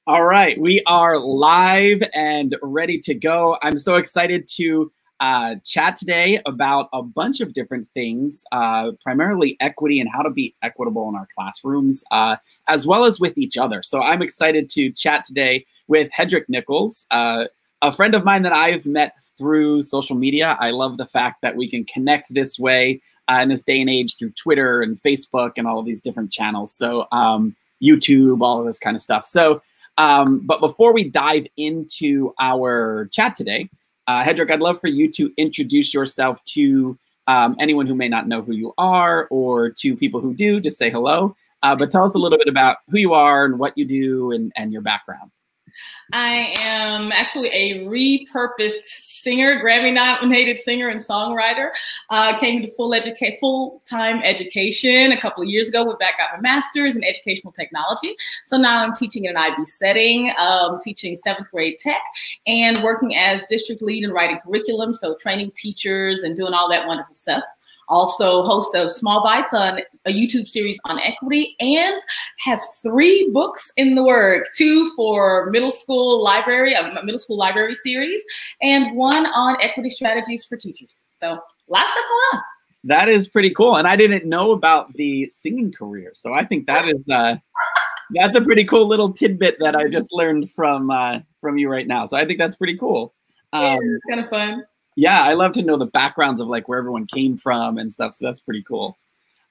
All right, we are live and ready to go. I'm so excited to chat today about a bunch of different things, primarily equity and how to be equitable in our classrooms, as well as with each other. So I'm excited to chat today with Hedreich Nichols, a friend of mine that I've met through social media. I love the fact that we can connect this way in this day and age through Twitter and Facebook and all of these different channels. So YouTube, all of this kind of stuff. So but before we dive into our chat today, Hedreich, I'd love for you to introduce yourself to anyone who may not know who you are, or to people who do, just say hello. But tell us a little bit about who you are and what you do and your background. I am actually a repurposed singer, Grammy-nominated singer and songwriter. Came to full-time education a couple of years ago. Went back, got my master's in educational technology. So now I'm teaching in an IB setting, teaching 7th grade tech, and working as district lead and writing curriculum. So training teachers and doing all that wonderful stuff. Also host of Small Bites on a YouTube series on equity, and have 3 books in the work, 2 for middle school library, a middle school library series, and 1 on equity strategies for teachers. So lots of stuff going on. That is pretty cool. And I didn't know about the singing career. So I think that is, that's a pretty cool little tidbit that I just learned from you right now. So I think that's pretty cool. Yeah, it's kind of fun. Yeah, I love to know the backgrounds of like where everyone came from and stuff. So that's pretty cool.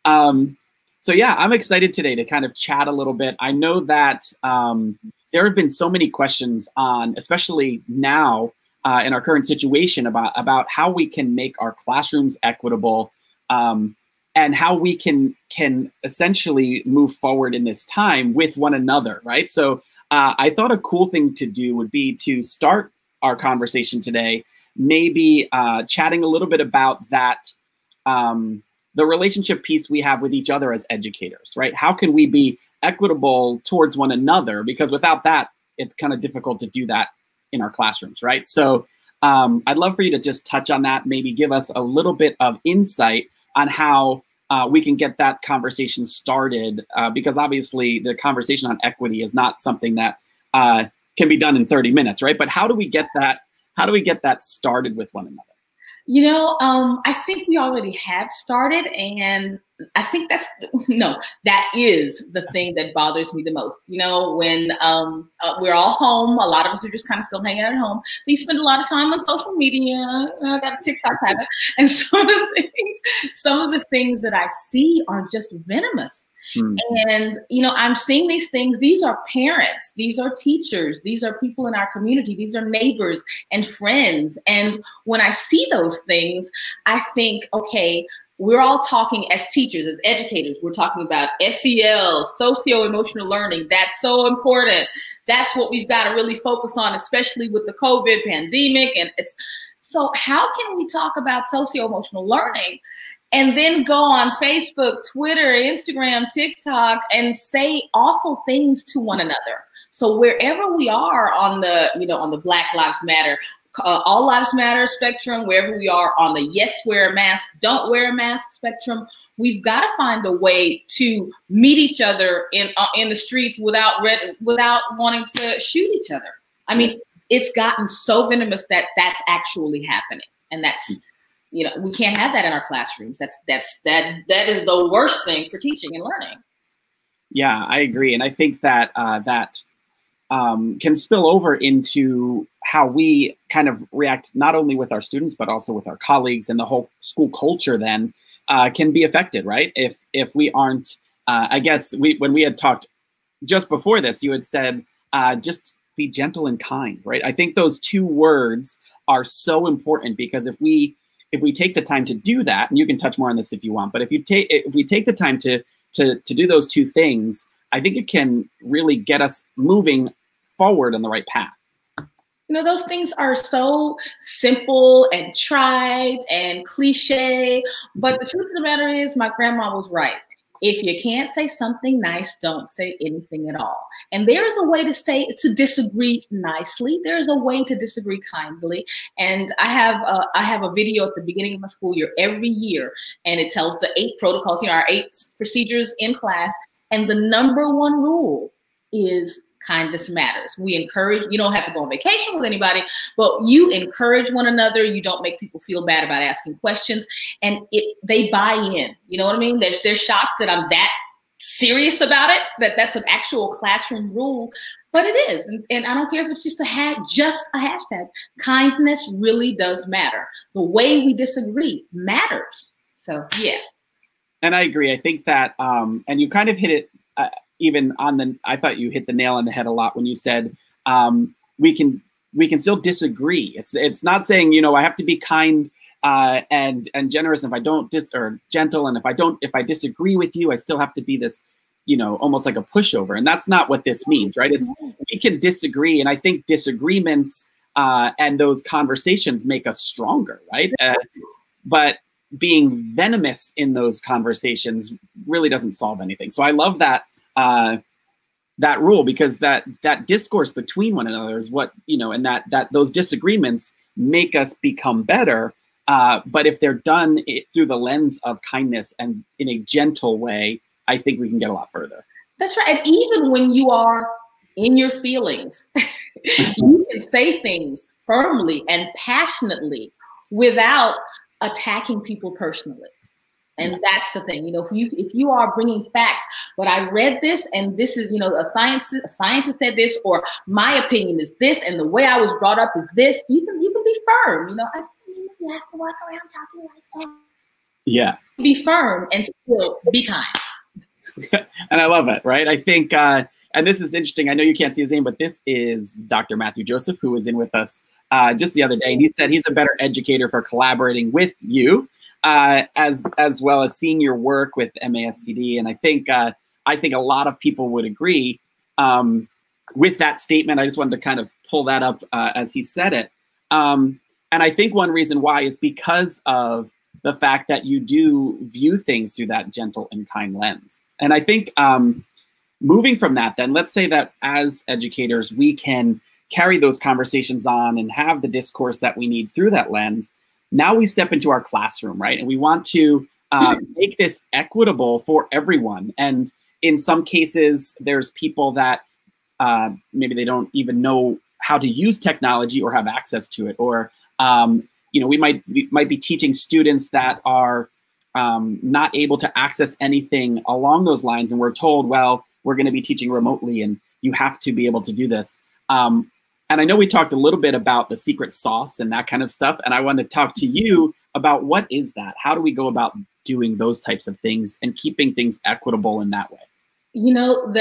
So yeah, I'm excited today to kind of chat a little bit. I know that there have been so many questions on, especially now in our current situation, about how we can make our classrooms equitable and how we can essentially move forward in this time with one another, right? So I thought a cool thing to do would be to start our conversation today maybe chatting a little bit about that, the relationship piece we have with each other as educators, right? How can we be equitable towards one another? Because without that, it's kind of difficult to do that in our classrooms, right? So I'd love for you to just touch on that, maybe give us a little bit of insight on how we can get that conversation started, because obviously the conversation on equity is not something that can be done in 30 minutes, right? But how do we get that? How do we get that started with one another? You know, I think we already have started, and I think that is the thing that bothers me the most. You know, when we're all home, a lot of us are just kind of still hanging out at home. We spend a lot of time on social media. I got a TikTok habit, and some of the things that I see are just venomous. And, you know, I'm seeing these things. These are parents, these are teachers, these are people in our community, these are neighbors and friends. And when I see those things, I think, okay, we're all talking as teachers, as educators, we're talking about SEL, socio-emotional learning. That's so important. That's what we've got to really focus on, especially with the COVID pandemic. And so how can we talk about socio-emotional learning and then go on Facebook, Twitter, Instagram, TikTok, and say awful things to one another? So wherever we are on the, you know, on the Black Lives Matter, All Lives Matter spectrum, wherever we are on the yes, wear a mask, don't wear a mask spectrum, we've got to find a way to meet each other in the streets without wanting to shoot each other. I mean, it's gotten so venomous that that's actually happening, and that's, you know, we can't have that in our classrooms. That is the worst thing for teaching and learning. Yeah, I agree, and I think that can spill over into how we kind of react, not only with our students but also with our colleagues, and the whole school culture. Then can be affected, right? If we aren't, I guess when we had talked just before this, you had said just be gentle and kind, right? I think those 2 words are so important, because if we take the time to do that, and you can touch more on this if you want, but if we take the time to do those 2 things, I think it can really get us moving forward on the right path. You know, those things are so simple and tried and cliche, but the truth of the matter is, my grandma was right. If you can't say something nice, don't say anything at all. And there is a way to disagree nicely. There's a way to disagree kindly. And I have a video at the beginning of my school year every year, and it tells the 8 protocols, you know, our 8 procedures in class. And the #1 rule is kindness matters. We encourage, you don't have to go on vacation with anybody, but you encourage one another. You don't make people feel bad about asking questions, and they buy in. You know what I mean? They're shocked that I'm that serious about it, that's an actual classroom rule, but it is. And I don't care if it's just a hashtag. Kindness really does matter. The way we disagree matters. So, yeah. And I agree. I think that, and you kind of hit it even on I thought you hit the nail on the head a lot when you said, we can still disagree. It's not saying, you know, I have to be kind and generous. If I don't or gentle. And if I disagree with you, I still have to be this, you know, almost like a pushover. And that's not what this means, right? We can disagree. And I think disagreements and those conversations make us stronger, right? But being venomous in those conversations really doesn't solve anything. So I love that that rule, because that discourse between one another is what, you know, and that those disagreements make us become better. But if they're done through the lens of kindness and in a gentle way, I think we can get a lot further. That's right. And even when you are in your feelings, you can say things firmly and passionately without attacking people personally. And that's the thing, you know, if you are bringing facts, but I read this and this is, you know, a scientist said this, or my opinion is this, and the way I was brought up is this, you can be firm, you know. You have to walk around talking like that. Yeah. Be firm and still be kind. And I love it, right? I think, and this is interesting. I know you can't see his name, but this is Dr. Matthew Joseph, who was in with us just the other day. And he said he's a better educator for collaborating with you, as well as seeing your work with MASCD. And I think a lot of people would agree with that statement. I just wanted to kind of pull that up as he said it. And I think one reason why is because of the fact that you do view things through that gentle and kind lens. And I think moving from that, then let's say that as educators, we can carry those conversations on and have the discourse that we need through that lens. Now we step into our classroom, right? And we want to make this equitable for everyone. And in some cases, there's people that maybe they don't even know how to use technology or have access to it. Or, you know, we might be teaching students that are not able to access anything along those lines. And we're told, well, we're going to be teaching remotely and you have to be able to do this. And I know we talked a little bit about the secret sauce and that kind of stuff. And I want to talk to you about what is that? How do we go about doing those types of things and keeping things equitable in that way? You know,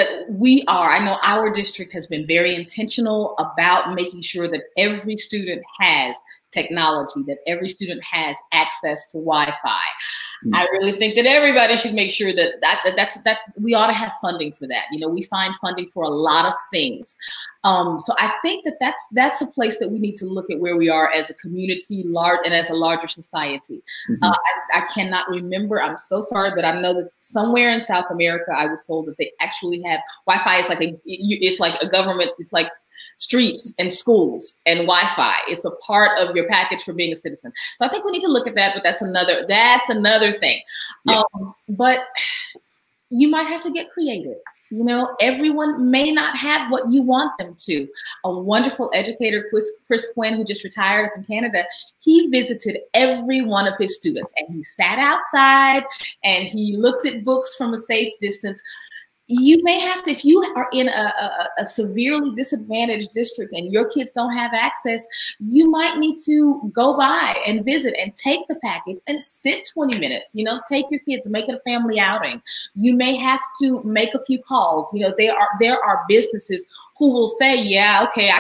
I know our district has been very intentional about making sure that every student has technology, that every student has access to Wi-Fi. I really think that everybody should make sure that we ought to have funding for that. You know, we find funding for a lot of things. So I think that's a place that we need to look at where we are as a community, and as a larger society. I cannot remember. I'm so sorry, but I know that somewhere in South America, I was told that they actually have Wi-Fi. It's like a government. It's like streets and schools and Wi-Fi. It's a part of your package for being a citizen. So I think we need to look at that, but that's another thing. Yeah. But you might have to get creative. You know, everyone may not have what you want them to. A wonderful educator, Chris Quinn, who just retired from Canada, he visited every one of his students and he sat outside and he looked at books from a safe distance. You may have to, if you are in a severely disadvantaged district and your kids don't have access, you might need to go by and visit and take the package and sit 20 minutes, you know, take your kids, make it a family outing. You may have to make a few calls. You know, there are businesses who will say, yeah, okay,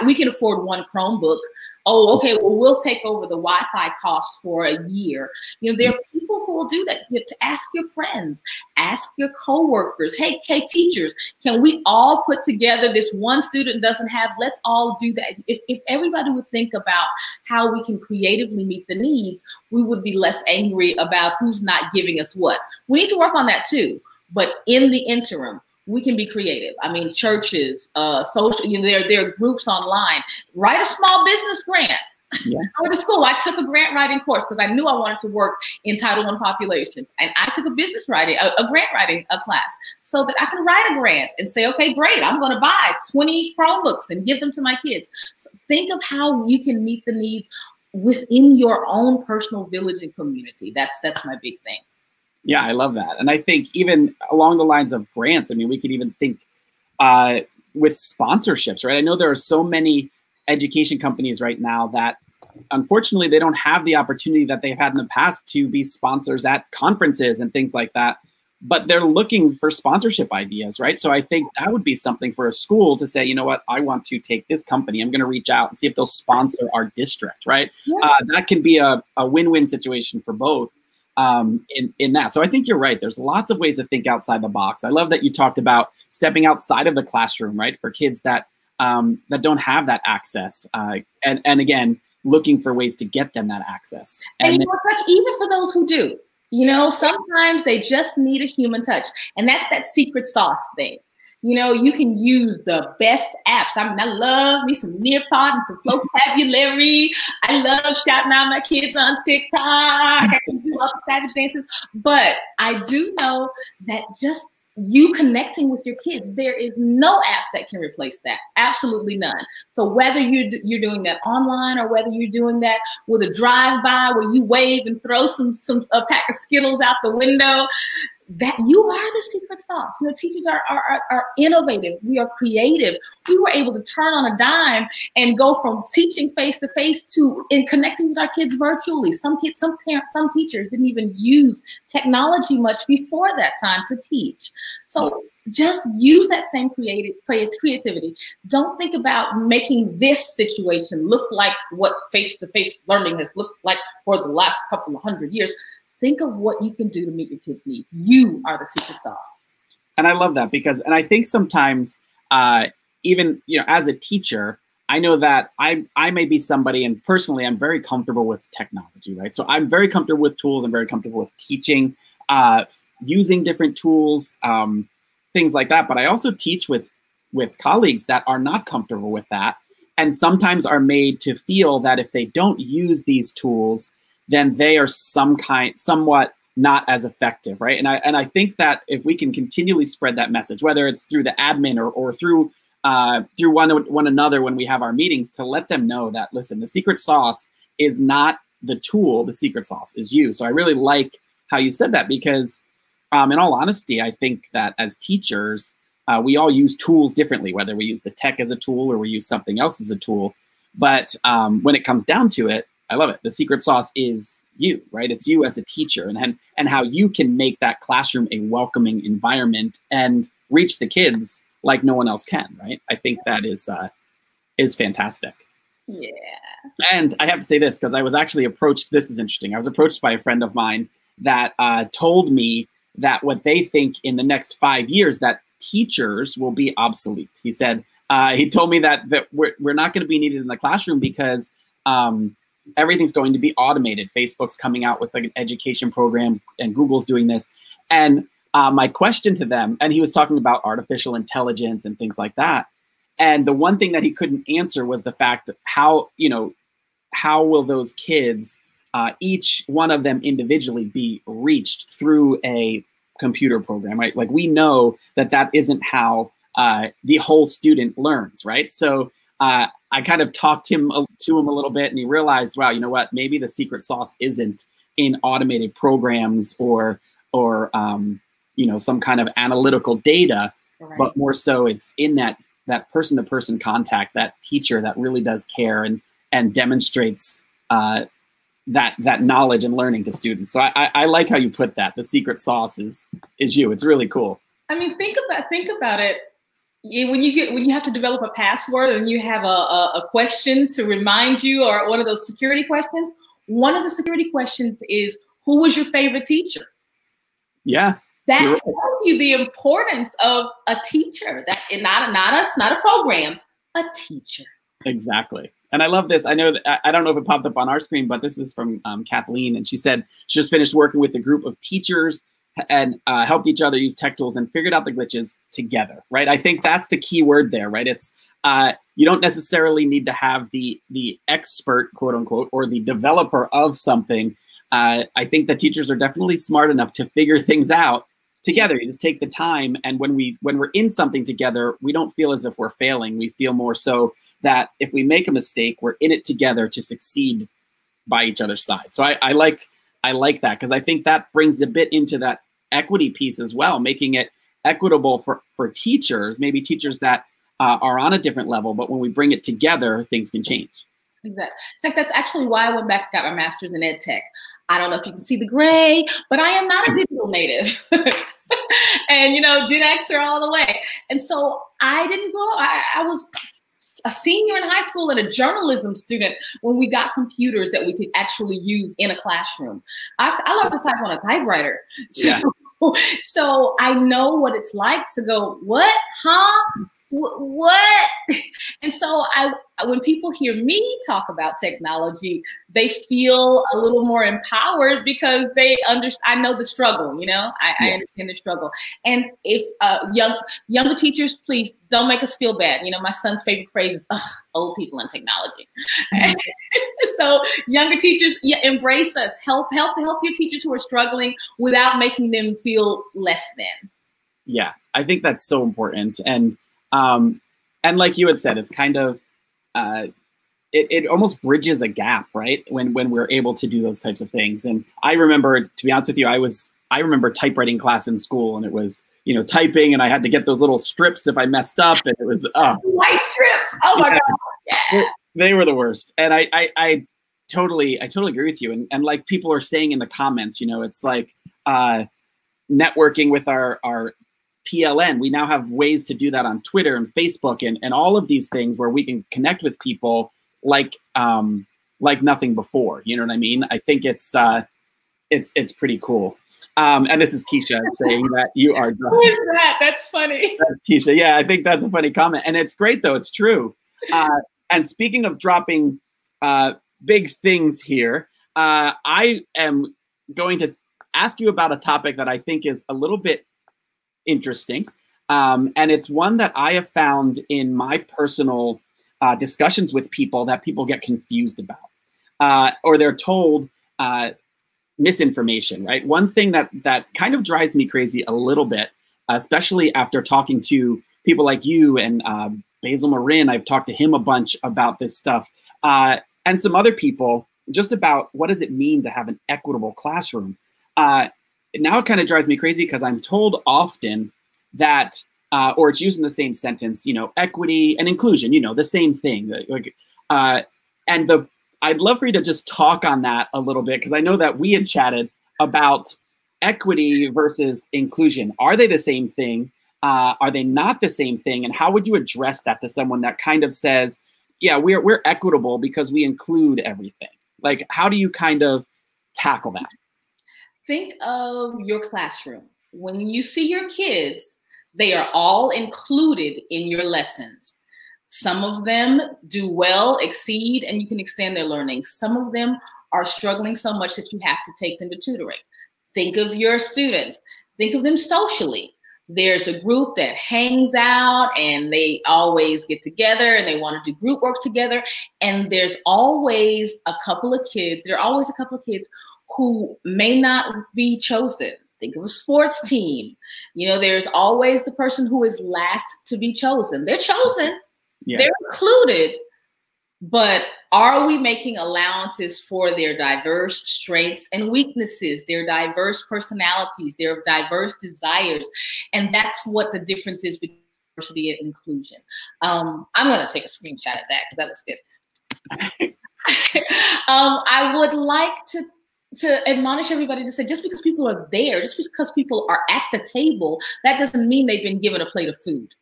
we can afford one Chromebook. Oh, okay, well, we'll take over the Wi-Fi costs for a year. You know, there are people who will do that. You have to ask your friends, ask your coworkers. Hey, teachers, can we all put together this one student doesn't have? Let's all do that. If everybody would think about how we can creatively meet the needs, we would be less angry about who's not giving us what. We need to work on that too. But in the interim, we can be creative. I mean, churches, social, you know, there are groups online. Write a small business grant. Yeah. I went to school. I took a grant writing course because I knew I wanted to work in Title I populations. And I took a business writing, a grant writing class so that I can write a grant and say, okay, great, I'm going to buy 20 Chromebooks and give them to my kids. So think of how you can meet the needs within your own personal village and community. That's my big thing. Yeah, I love that. And I think even along the lines of grants, I mean, we could even think with sponsorships, right? I know there are so many education companies right now that unfortunately they don't have the opportunity that they've had in the past to be sponsors at conferences and things like that, but they're looking for sponsorship ideas, right? So I think that would be something for a school to say, you know what, I want to take this company, I'm going to reach out and see if they'll sponsor our district, right? Yeah. That can be a win-win situation for both in that. So I think you're right. There's lots of ways to think outside the box. I love that you talked about stepping outside of the classroom, right? For kids that that don't have that access. And again, looking for ways to get them that access. And you know, like, even for those who do, you know, sometimes they just need a human touch. And that's that secret sauce thing. You know, you can use the best apps. I mean, I love me some Nearpod and some vocabulary. I love shouting out my kids on TikTok. I can do all the savage dances. But I do know that just you connecting with your kids, there is no app that can replace that. Absolutely none. So whether you're doing that online or whether you're doing that with a drive-by where you wave and throw a pack of Skittles out the window, that you are the secret sauce. You know, teachers are innovative. We are creative. We were able to turn on a dime and go from teaching face to face to connecting with our kids virtually. Some kids, some parents, some teachers didn't even use technology much before that time to teach. So just use that same creativity. Don't think about making this situation look like what face-to-face learning has looked like for the last couple of 100 years. Think of what you can do to meet your kids' needs. You are the secret sauce. And I love that because, and I think sometimes even, you know, as a teacher, I know that I may be somebody, and personally, I'm very comfortable with technology, right? So I'm very comfortable with tools. I'm very comfortable with teaching, using different tools, things like that. But I also teach with colleagues that are not comfortable with that, and sometimes are made to feel that if they don't use these tools, then they are somewhat not as effective, right? And I think that if we can continually spread that message, whether it's through the admin or through one another when we have our meetings, to let them know that, listen, the secret sauce is not the tool, the secret sauce is you. So I really like how you said that because in all honesty, I think that as teachers, we all use tools differently, whether we use the tech as a tool or we use something else as a tool. But when it comes down to it, I love it. The secret sauce is you, right? It's you as a teacher, and how you can make that classroom a welcoming environment and reach the kids like no one else can, right? I think that is fantastic. Yeah. And I have to say this because I was actually approached. This is interesting. I was approached by a friend of mine that told me that what they think in the next 5 years that teachers will be obsolete. He said he told me that we're not going to be needed in the classroom because everything's going to be automated. Facebook's coming out with like an education program and Google's doing this. And my question to them, and he was talking about artificial intelligence and things like that. And the one thing that he couldn't answer was the fact that how will those kids, each one of them individually, be reached through a computer program, right? Like we know that isn't how the whole student learns, right? So I kind of talked to him a little bit, and he realized, wow, you know what? Maybe the secret sauce isn't in automated programs or you know, some kind of analytical data, right, but more so it's in that person-to-person contact, that teacher that really does care and demonstrates that knowledge and learning to students. So I like how you put that. The secret sauce is you. It's really cool. I mean, think about it. When you have to develop a password and you have a question to remind you, or one of those security questions, one of the security questions is, who was your favorite teacher? Yeah. That tells you the importance of a teacher, not a program, a teacher. Exactly. And I love this. I know that, I don't know if it popped up on our screen, but this is from Kathleen. And she said she just finished working with a group of teachers and helped each other use tech tools and figured out the glitches together, right? I think that's the key word there, right? It's You don't necessarily need to have the expert, quote unquote, or the developer of something. I think that teachers are definitely smart enough to figure things out together. You just take the time, and when we're in something together, we don't feel as if we're failing. We feel more so that if we make a mistake, we're in it together to succeed by each other's side. So I like that, because I think that brings a bit into that equity piece as well, making it equitable for teachers, maybe teachers that are on a different level, but when we bring it together, things can change. Exactly. In fact, that's actually why I went back and got my master's in ed tech. I don't know if you can see the gray, but I am not a digital native. And, Gen Xer all the way. And so I didn't grow up. I was a senior in high school and a journalism student when we got computers that we could actually use in a classroom. I learned to type on a typewriter. Yeah. So I know what it's like to go, what, huh? What? And so when people hear me talk about technology, they feel a little more empowered because they understand. I know the struggle, I understand the struggle. And if younger teachers, please don't make us feel bad. My son's favorite phrase is, old people in technology. So younger teachers, embrace us. Help your teachers who are struggling without making them feel less than. Yeah, I think that's so important. And like you had said, it's kind of, it almost bridges a gap, right? When we're able to do those types of things. And I remember, to be honest with you, I remember typewriting class in school, and it was, typing, and I had to get those little strips if I messed up, and it was, white strips. Oh my God. Yeah. They were the worst. And I totally agree with you. And like people are saying in the comments, it's like, networking with our PLN. We now have ways to do that on Twitter and Facebook and all of these things where we can connect with people like nothing before. You know what I mean? I think it's pretty cool. And this is Keisha saying that you are drunk. Who is that? That's funny. That's Keisha. Yeah, I think that's a funny comment. And it's great though. It's true. And speaking of dropping big things here, I am going to ask you about a topic that I think is a little bit interesting. And it's one that I have found in my personal discussions with people that people get confused about, or they're told misinformation, right? One thing that kind of drives me crazy a little bit, especially after talking to people like you and Basil Marin, I've talked to him a bunch about this stuff, and some other people, just about what does it mean to have an equitable classroom. Now it kind of drives me crazy because I'm told often that, or it's used in the same sentence, equity and inclusion, the same thing. I'd love for you to just talk on that a little bit, because I know that we had chatted about equity versus inclusion. Are they the same thing? Are they not the same thing? And how would you address that to someone that kind of says, yeah, we're equitable because we include everything? Like, how do you kind of tackle that? Think of your classroom. When you see your kids, they are all included in your lessons. Some of them do well, exceed, and you can extend their learning. Some of them are struggling so much that you have to take them to tutoring. Think of your students. Think of them socially. There's a group that hangs out and they always get together and they want to do group work together. And there's always a couple of kids. There are always a couple of kids who may not be chosen. Think of a sports team. There's always the person who is last to be chosen. They're chosen, they're included, but are we making allowances for their diverse strengths and weaknesses, their diverse personalities, their diverse desires? And that's what the difference is between diversity and inclusion. I'm going to take a screenshot of that because that looks good. I would like to admonish everybody to say, just because people are there, just because people are at the table, that doesn't mean they've been given a plate of food.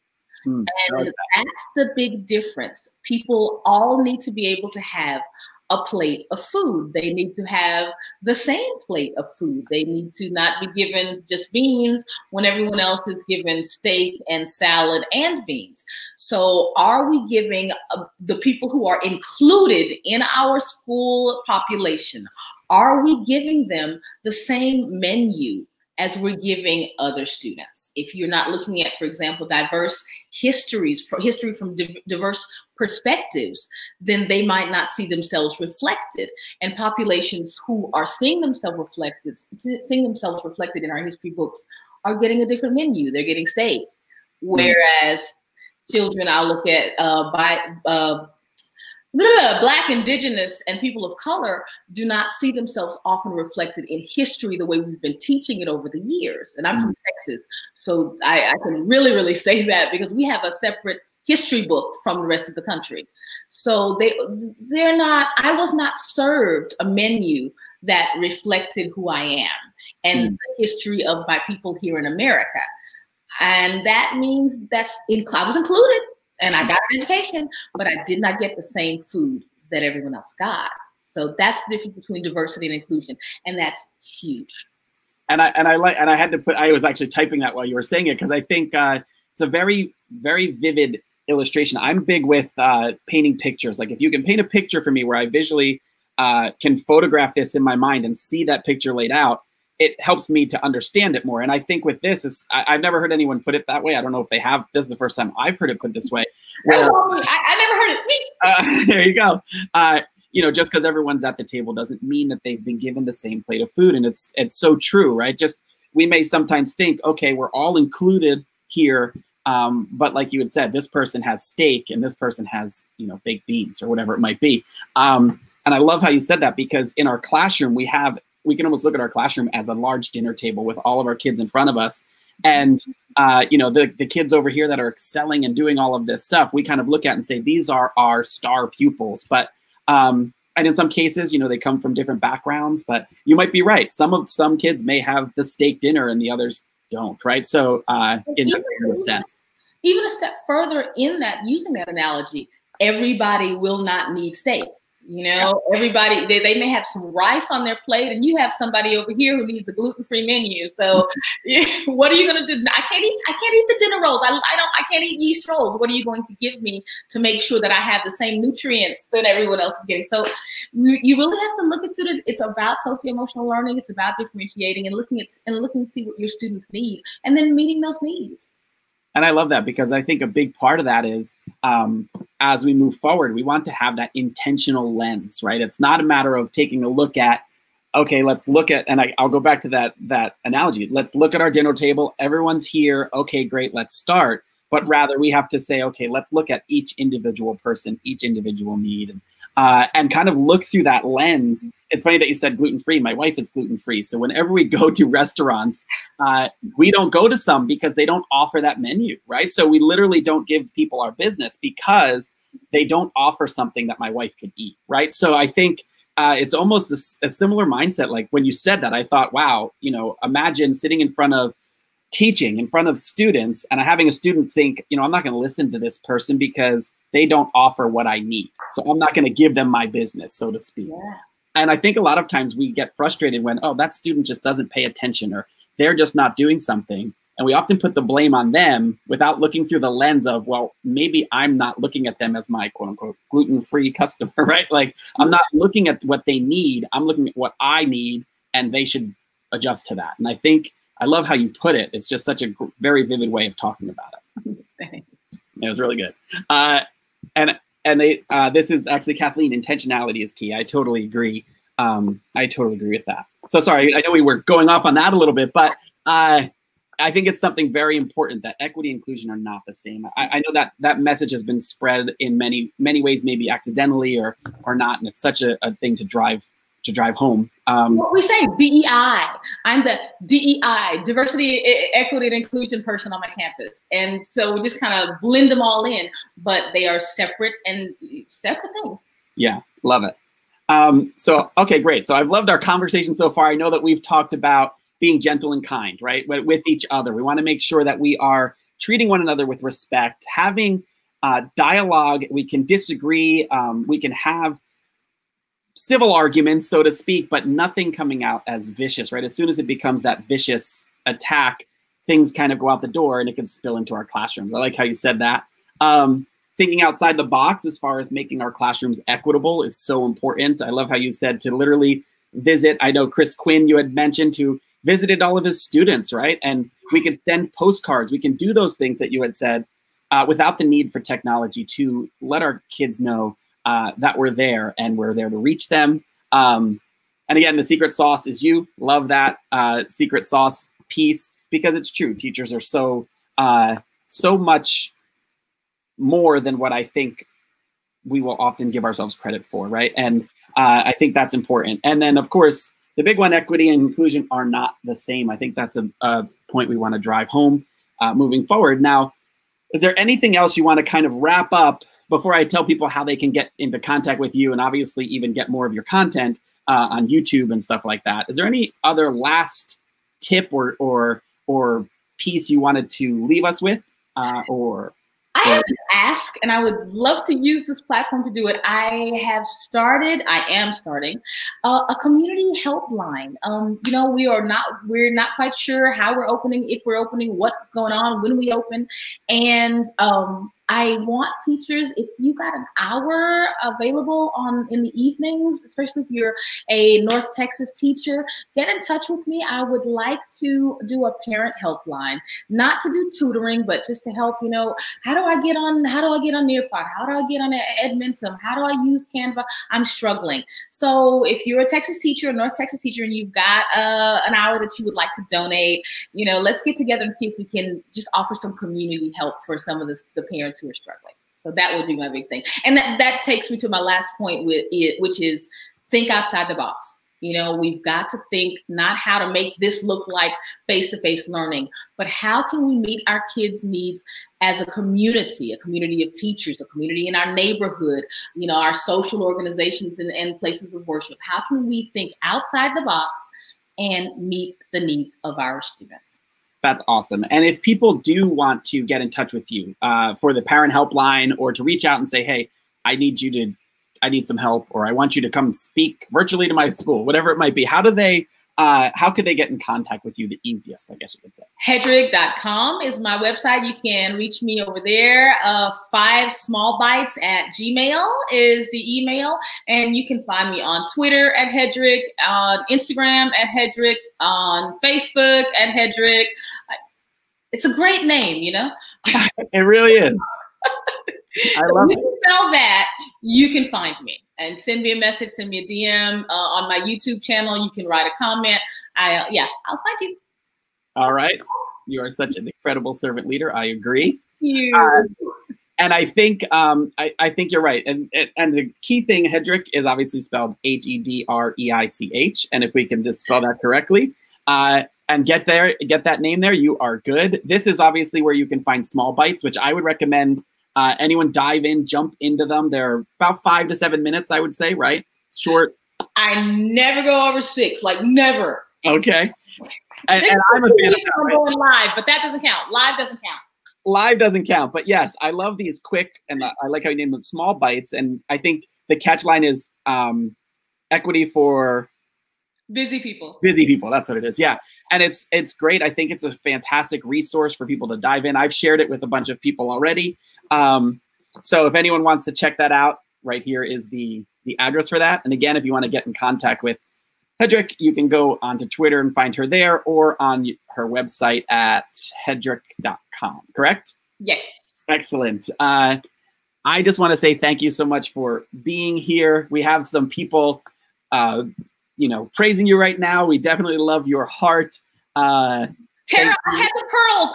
And that's the big difference. People all need to be able to have a plate of food. They need to have the same plate of food. They need to not be given just beans when everyone else is given steak and salad and beans. So are we giving the people who are included in our school population, are we giving them the same menu as we're giving other students. If you're not looking at, for example, diverse history from diverse perspectives, then they might not see themselves reflected. And populations who are seeing themselves reflected in our history books are getting a different menu. They're getting steak. Whereas children I look at Black, Indigenous, and people of color do not see themselves often reflected in history the way we've been teaching it over the years. And I'm from Texas, so I can really, really say that because we have a separate history book from the rest of the country. So they're not, I was not served a menu that reflected who I am and the history of my people here in America. And that means I was included. And I got an education, but I did not get the same food that everyone else got. So that's the difference between diversity and inclusion, and that's huge. And I was actually typing that while you were saying it because I think it's a very, very vivid illustration. I'm big with painting pictures. Like if you can paint a picture for me where I visually can photograph this in my mind and see that picture laid out, it helps me to understand it more. And I think with this, I've never heard anyone put it that way. I don't know if they have. This is the first time I've heard it put this way. Where, I never heard it. There you go. You know, just because everyone's at the table doesn't mean that they've been given the same plate of food. And it's so true, right? Just we may sometimes think, okay, we're all included here. But like you had said, this person has steak and this person has, you know, baked beans or whatever it might be. And I love how you said that because in our classroom, we can almost look at our classroom as a large dinner table with all of our kids in front of us. And, you know, the kids over here that are excelling and doing all of this stuff, we kind of look at and say, these are our star pupils. But, and in some cases, you know, they come from different backgrounds, but you might be right. Some kids may have the steak dinner and the others don't, right? So in that sense. Even a step further in that, using that analogy, everybody will not need steak. You know, everybody, they may have some rice on their plate and you have somebody over here who needs a gluten-free menu. So what are you going to do? I can't eat the dinner rolls. I can't eat yeast rolls. What are you going to give me to make sure that I have the same nutrients that everyone else is getting? So you really have to look at students. It's about socio-emotional learning. It's about differentiating and looking to see what your students need and then meeting those needs. And I love that because I think a big part of that is as we move forward, we want to have that intentional lens, right? It's not a matter of taking a look at, okay, let's look at, and I'll go back to that analogy. Let's look at our dinner table. Everyone's here. Okay, great. Let's start. But rather we have to say, okay, let's look at each individual person, each individual need, and kind of look through that lens. It's funny that you said gluten-free. My wife is gluten-free. So whenever we go to restaurants, we don't go to some because they don't offer that menu, right? So we literally don't give people our business because they don't offer something that my wife could eat, right? So I think it's almost a similar mindset. Like when you said that, I thought, wow, you know, imagine sitting in front of teaching in front of students and having a student think, you know, I'm not going to listen to this person because they don't offer what I need. So I'm not going to give them my business, so to speak. Yeah. And I think a lot of times we get frustrated when, oh, that student just doesn't pay attention or they're just not doing something. And we often put the blame on them without looking through the lens of, well, maybe I'm not looking at them as my quote unquote gluten-free customer, right? Like I'm not looking at what they need. I'm looking at what I need and they should adjust to that. And I think I love how you put it. It's just such a very vivid way of talking about it. Thanks. It was really good. This is actually Kathleen. Intentionality is key. I totally agree. I totally agree with that. So sorry, I know we were going off on that a little bit, but I think it's something very important that equity and inclusion are not the same. I know that message has been spread in many ways, maybe accidentally or not, and it's such a thing to drive home. What we say, DEI. I'm the DEI, diversity, equity, and inclusion person on my campus. And so we just kind of blend them all in, but they are separate things. Yeah, love it. So, okay, great. So I've loved our conversation so far. I know that we've talked about being gentle and kind, right? With each other. We want to make sure that we are treating one another with respect, having dialogue. We can disagree. We can have civil arguments, so to speak, but nothing coming out as vicious, right? As soon as it becomes that vicious attack, things kind of go out the door and it can spill into our classrooms. I like how you said that. Thinking outside the box as far as making our classrooms equitable is so important. I love how you said to literally visit. I know Chris Quinn, you had mentioned to visited all of his students, right? And we could send postcards. We can do those things that you had said without the need for technology to let our kids know that we're there and we're there to reach them. And again, the secret sauce is you. Love that secret sauce piece, because it's true. Teachers are so much more than what I think we will often give ourselves credit for, right? And I think that's important. And then, of course, the big one, equity and inclusion are not the same. I think that's a point we want to drive home moving forward. Now, is there anything else you want to kind of wrap up before I tell people how they can get into contact with you and obviously even get more of your content on YouTube and stuff like that? Is there any other last tip or piece you wanted to leave us with? I have to ask, and I would love to use this platform to do it. I am starting a community helpline. You know, we're not quite sure how we're opening, if we're opening, what's going on, when we open. And I want teachers, if you got an hour available in the evenings, especially if you're a North Texas teacher, get in touch with me. I would like to do a parent helpline, not to do tutoring, but just to help, you know, how do I get on Nearpod? How do I get on Edmentum? How do I use Canva? I'm struggling. So if you're a Texas teacher, a North Texas teacher, and you've got an hour that you would like to donate, you know, let's get together and see if we can just offer some community help for some of the parents who are struggling. So that would be my big thing. And that takes me to my last point with it, which is think outside the box. You know, we've got to think not how to make this look like face-to-face learning, but how can we meet our kids' needs as a community of teachers, a community in our neighborhood, you know, our social organizations and places of worship. How can we think outside the box and meet the needs of our students? That's awesome. And if people do want to get in touch with you for the parent helpline, or to reach out and say, hey, I need some help, or I want you to come speak virtually to my school, whatever it might be, how could they get in contact with you the easiest, I guess you could say? Hedreich.com is my website. You can reach me over there. 5smallbites@gmail is the email. And you can find me on Twitter at Hedreich, on Instagram at Hedreich, on Facebook at Hedreich. It's a great name, you know? It really is. I love it. If you spell that, you can find me and send me a message, send me a DM on my YouTube channel. You can write a comment. I'll find you. All right. You are such an incredible servant leader. I agree. Thank you. And I think I think you're right. And the key thing, Hedreich, is obviously spelled Hedreich. And if we can just spell that correctly and get that name there, you are good. This is obviously where you can find small bites, which I would recommend anyone jump into them. They're about 5 to 7 minutes, I would say, right? Short. I never go over 6, like never. Okay. And I'm a fan of that. I'm going live, but that doesn't count. Live doesn't count. Live doesn't count. But yes, I love these quick, and I like how you name them small bites. And I think the catch line is equity for busy people. Busy people. That's what it is. Yeah. And it's great. I think it's a fantastic resource for people to dive in. I've shared it with a bunch of people already. So if anyone wants to check that out, right here is the address for that. And again, if you want to get in contact with Hedreich, you can go onto Twitter and find her there, or on her website at hedreich.com, correct? Yes. Excellent. I just want to say thank you so much for being here. We have some people, praising you right now. We definitely love your heart. Tara, I had the pearls.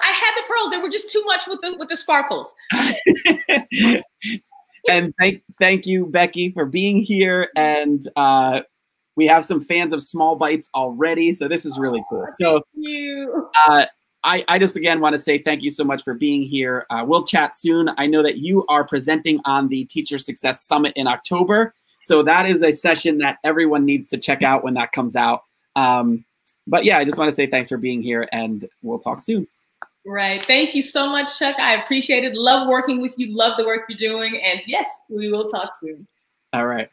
They were just too much with the sparkles. And thank you, Becky, for being here. And we have some fans of Small Bites already, so this is really cool. So thank you. I just again want to say thank you so much for being here. We'll chat soon. I know that you are presenting on the Teacher Success Summit in October, so that is a session that everyone needs to check out when that comes out. But yeah, I just want to say thanks for being here, and we'll talk soon. Right. Thank you so much, Chuck. I appreciate it. Love working with you. Love the work you're doing. And yes, we will talk soon. All right.